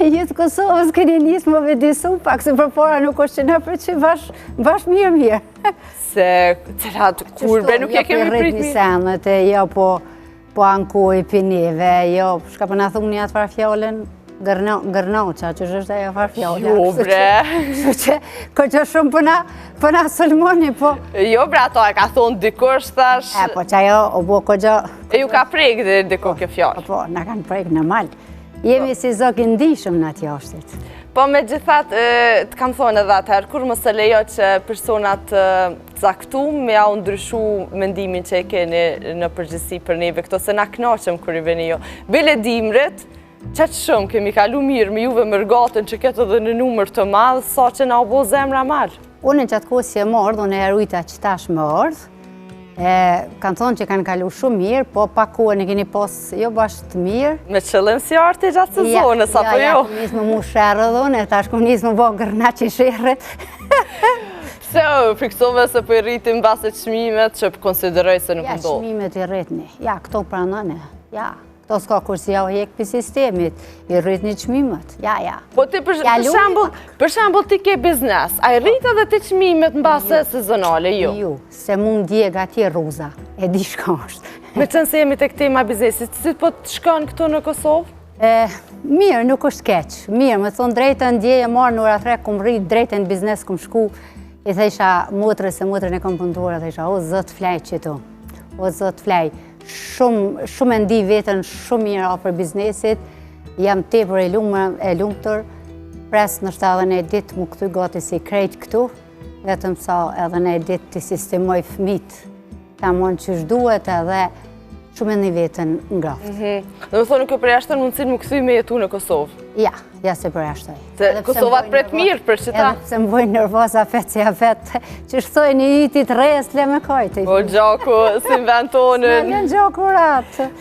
Jetë Kosovës keni njësë më vedisu, pak se për para nuk është që në për që bash mirë. Se cilat kurbe nuk e kemi prit mirë. Senet, jo po ankoj pineve, jo, shka për në thumë një atë farë fjallën, gërnoqa, që është ajo farë fjallën. Jo, bre. Që që shumë për na sëlmoni, po. Jo, bre, ato e ka thonë dikush, thash. Po që ajo, o bo këgjo. E ju ka prejkë dhe diku kjo fjallë. Po, na kanë prejkë në malë. Jemi si zokë ndishëm në atë jashtit. Po me gjithat, të kam thonë edhe atëherë, kur më se lejo që personat caktum me ja ndryshu mendimin që e keni në përgjithësi për neve këto, se na knaqëm kër i veni jo. Bile dimrit, që shumë kemi kalu mirë me juve mërgatën që ketë edhe në numër të madhë, sa që na u bo zemra malë. Unë në qatë kohë si e mordë, unë e rujta që tash më ardhë, kanë thonë që kanë kalu shumë mirë, po pa kohë në keni posë jo bashkë të mirë. Me qëllim si arti gjatë sezonës, apo jo? Ja, njësë më mu shërë dhune, tash ku njësë më bo gërna që shërët. Se fiksove se për i rritim base qmimet që konsideroj se nuk ndohë. Ja, qmimet i rritni. Ja, këto pranone. Ja, këto s'ka kur si ja o jek për sistemit. I rritni qmimet. Ja. Po ti për shambull ti ke biznes, a i rritë edhe ti qmimet në base sezonale, jo? Jo, se mund djeg atje ruza. E di shka është. Me qënë se jemi të këtema biznesit, si po të shkon këtu në Kosovë? Mirë, nuk është keq. Mirë, me thonë drejtën djeje marë në ura kom rritë drejtën biznes kom shku. I thejsha motrës se motrën e kom pënduar, thejsha, o zëtë flaj që tu, o zëtë flaj. Shumë e ndi vetën, shumë mirë a për biznesit, jam tepër e lumëtër, presë nështë edhe në ditë mu këtu gati si krejt këtu, vetëm sa edhe në ditë të sistemoj fmit, ta monë që shduhet edhe shumë e ndi vetën ngraftë. Dhe me thonë, kjo përjashtën mundësin më këthy me jetu në Kosovë? Ja se përjashtoj. Se Kosovat pret mirë për që ta? Edhe pëse më bojnë nërvoza fetë si a fetë, që shtoj një itit rejës le me kajtë. O gjaku, si inventonën. Së me vjen gjaku ratë.